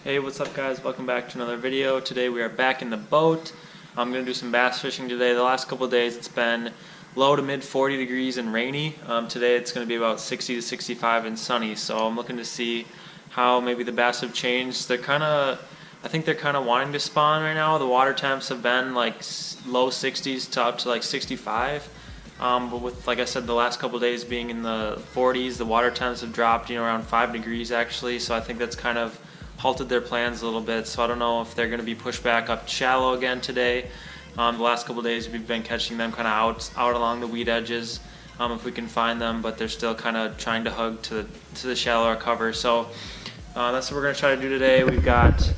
Hey, what's up guys? Welcome back to another video. Today we are back in the boat. I'm going to do some bass fishing today. The last couple of days it's been low to mid 40 degrees and rainy. Today it's going to be about 60 to 65 and sunny, so I'm looking to see how maybe the bass have changed. I think they're kind of wanting to spawn right now. The water temps have been like low 60s to up to like 65. But with, like I said, the last couple of days being in the 40s, the water temps have dropped, around 5 degrees actually. So I think that's kind of halted their plans a little bit. So I don't know if they're going to be pushed back up shallow again today. The last couple of days we've been catching them kind of out along the weed edges, if we can find them. But they're still kind of trying to hug to the shallower cover. So that's what we're going to try to do today. We've got, I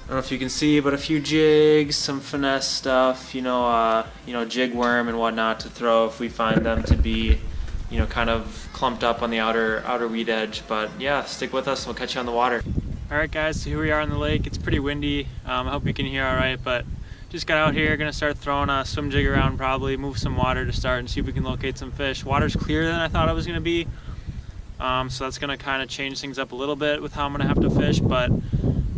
don't know if you can see, but a few jigs, some finesse stuff, jig worm and whatnot to throw if we find them to be, kind of clumped up on the outer weed edge. But yeah, stick with us and we'll catch you on the water. Alright guys, so here we are on the lake. It's pretty windy. I hope you can hear alright, but just got out here, gonna start throwing a swim jig around, probably move some water to start and see if we can locate some fish. Water's clearer than I thought it was gonna be. So that's gonna kind of change things up a little bit with how I'm gonna have to fish, but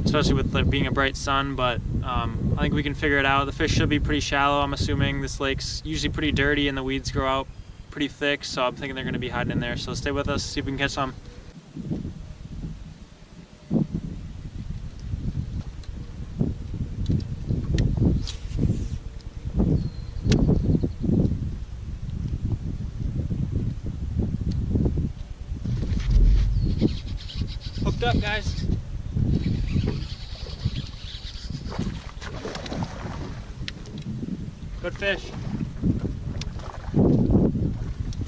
especially with being a bright sun, but I think we can figure it out. The fish should be pretty shallow, I'm assuming. This lake's usually pretty dirty and the weeds grow out pretty thick, so I'm thinking they're gonna be hiding in there. So stay with us, see if we can catch some. Hooked up, guys. Good fish.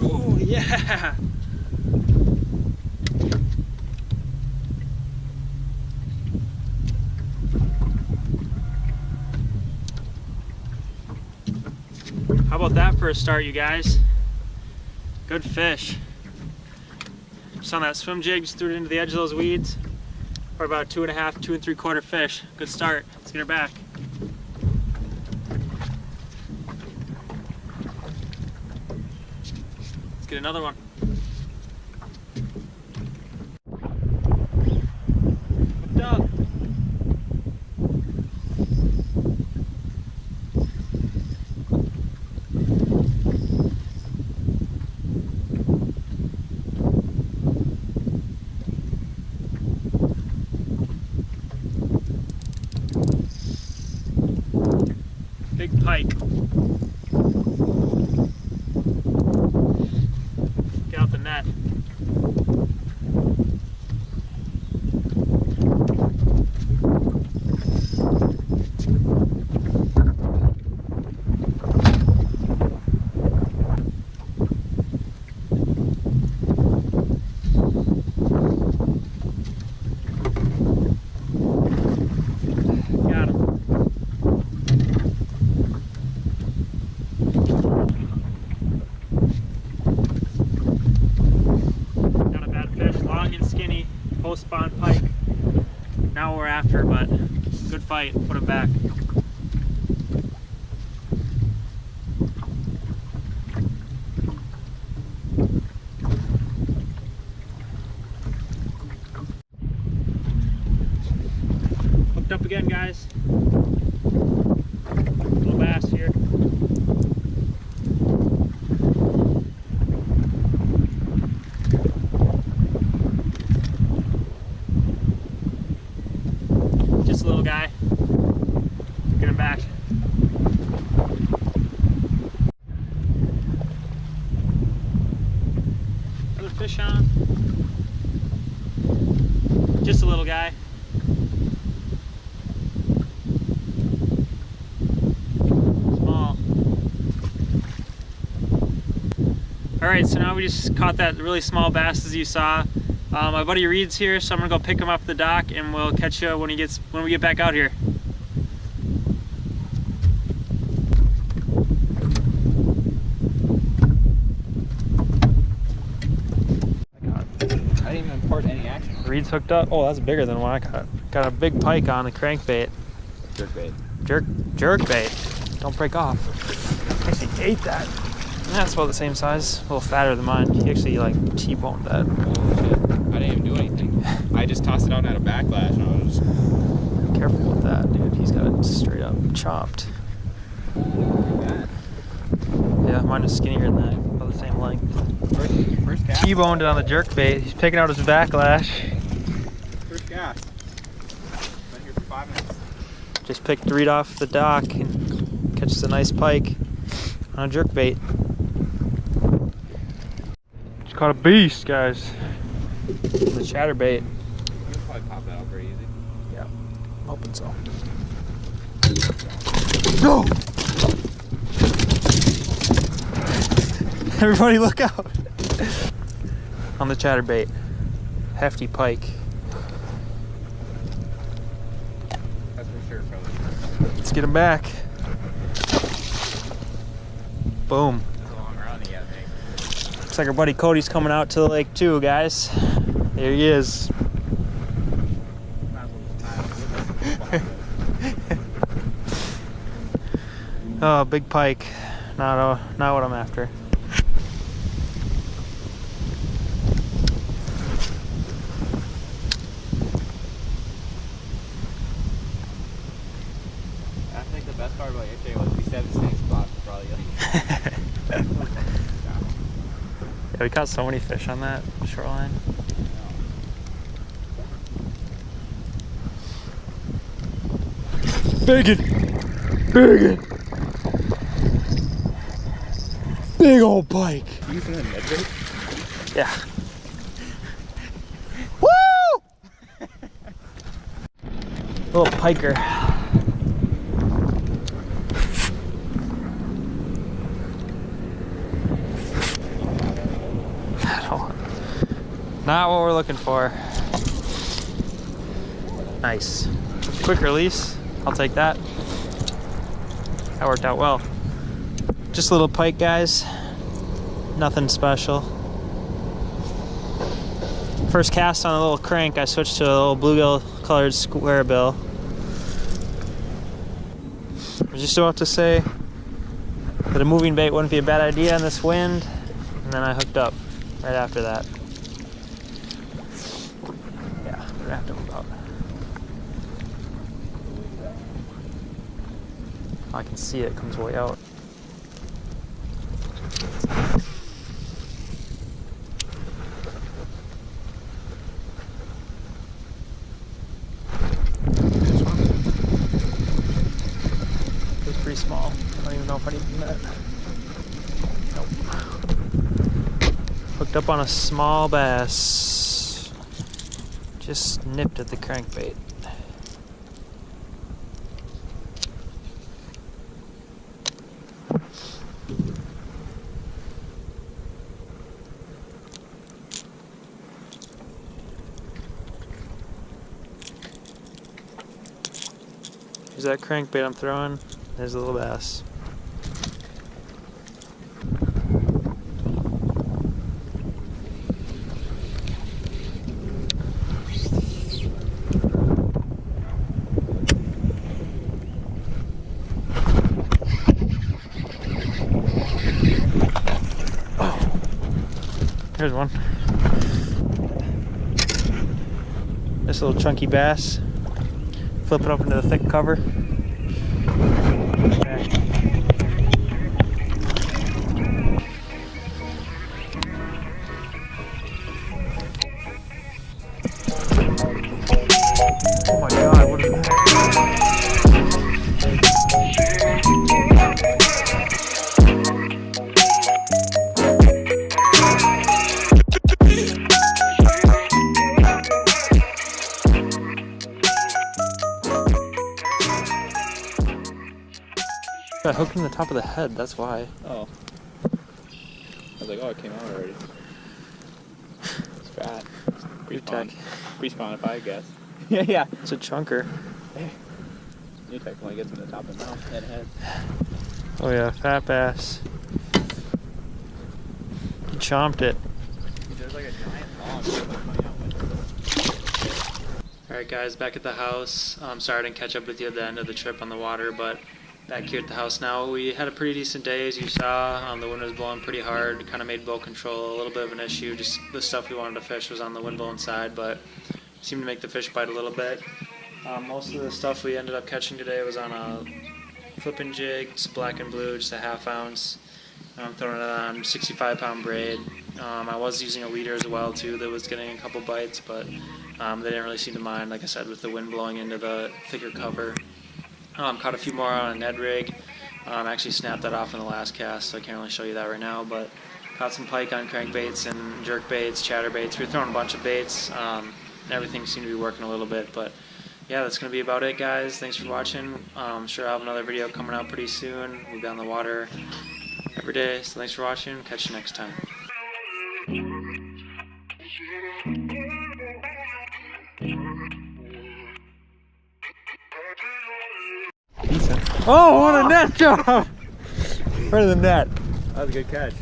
Oh yeah! How about that for a start, you guys? Good fish. Just on that swim jig, just threw it into the edge of those weeds. For about 2.5, 2 3/4 fish. Good start. Let's get her back. Let's get another one. Hooked up. Big pike. Get out the net. Got him. Post-spawn pike. Now we're after, but good fight. Put him back. Hooked up again, guys. Little bass here. Just a little guy. Get him back. Another fish on. Just a little guy. Small. Alright, so now we just caught that really small bass as you saw. My buddy Reed's here, so I'm gonna go pick him up at the dock and we'll catch you when we get back out here. I didn't even impart any action. Reed's hooked up. Oh, that's bigger than what I caught. Got a big pike on the crankbait. Jerkbait. Jerkbait. Don't break off. Actually ate that. That's about the same size, a little fatter than mine. He actually like T-boned that. Oh shit, I didn't even do anything. I just tossed it out and had a backlash and I was chopped. Yeah, mine is skinnier than that, about the same length. First cast. T-boned it on the jerkbait. He's picking out his backlash. First cast. Been here for 5 minutes. Just picked the reed off the dock and catches a nice pike on a jerkbait. Just caught a beast, guys. The chatterbait. You can probably pop that out pretty easy. Yeah, hoping so. No! Everybody look out! On the chatterbait. Hefty pike. That's for sure, probably. Let's get him back. Boom. That's a long run he had, I think. Looks like our buddy Cody's coming out to the lake too, guys. There he is. Might as well just tie him. Oh, big pike. Not what I'm after. I think the best part about yesterday was we said the same spot for probably like Yeah, we caught so many fish on that shoreline. Big old pike. You using a med bait? Yeah. Woo! Little piker. Not what we're looking for. Nice. Quick release. I'll take that. That worked out well. Just a little pike, guys. Nothing special. First cast on a little crank, I switched to a little bluegill colored square bill. I was just about to say that a moving bait wouldn't be a bad idea in this wind, and then I hooked up right after that. Yeah, we're gonna have to move out. I can see it comes way out. It's pretty small. I don't even know if I need that. Nope. Hooked up on a small bass. Just nipped at the crankbait. Here's that crankbait I'm throwing. There's a little bass. Oh, there's one. This little chunky bass. Flip it up into the thick cover. Okay. Oh my god, what is that? I hooked in the top of the head, that's why. Oh. I was like, oh, it came out already. It's fat. New-tech. Respawn, I guess. Yeah. It's a chunker. New-tech only gets in the top of the mouth and head. Oh yeah, fat bass. He chomped it. There's like a giant log. Alright guys, back at the house. Sorry I didn't catch up with you at the end of the trip on the water, but back here at the house now. We had a pretty decent day, as you saw. The wind was blowing pretty hard, kind of made boat control a little bit of an issue. Just the stuff we wanted to fish was on the wind blowing side, but seemed to make the fish bite a little bit. Most of the stuff we ended up catching today was on a flipping jig, just black and blue, just a ½ ounce. I'm throwing it on 65-pound braid. I was using a leader as well too that was getting a couple bites, but they didn't really seem to mind, like I said, with the wind blowing into the thicker cover. Caught a few more on a Ned rig. Actually snapped that off in the last cast, so I can't really show you that right now, but caught some pike on crankbaits and jerk baits, chatterbaits. We were throwing a bunch of baits, and everything seemed to be working a little bit, but yeah, that's going to be about it, guys. Thanks for watching. I'm sure I'll have another video coming out pretty soon. We'll be on the water every day, so thanks for watching. Catch you next time. Decent. Oh, what a net job! Right in the net. That was a good catch.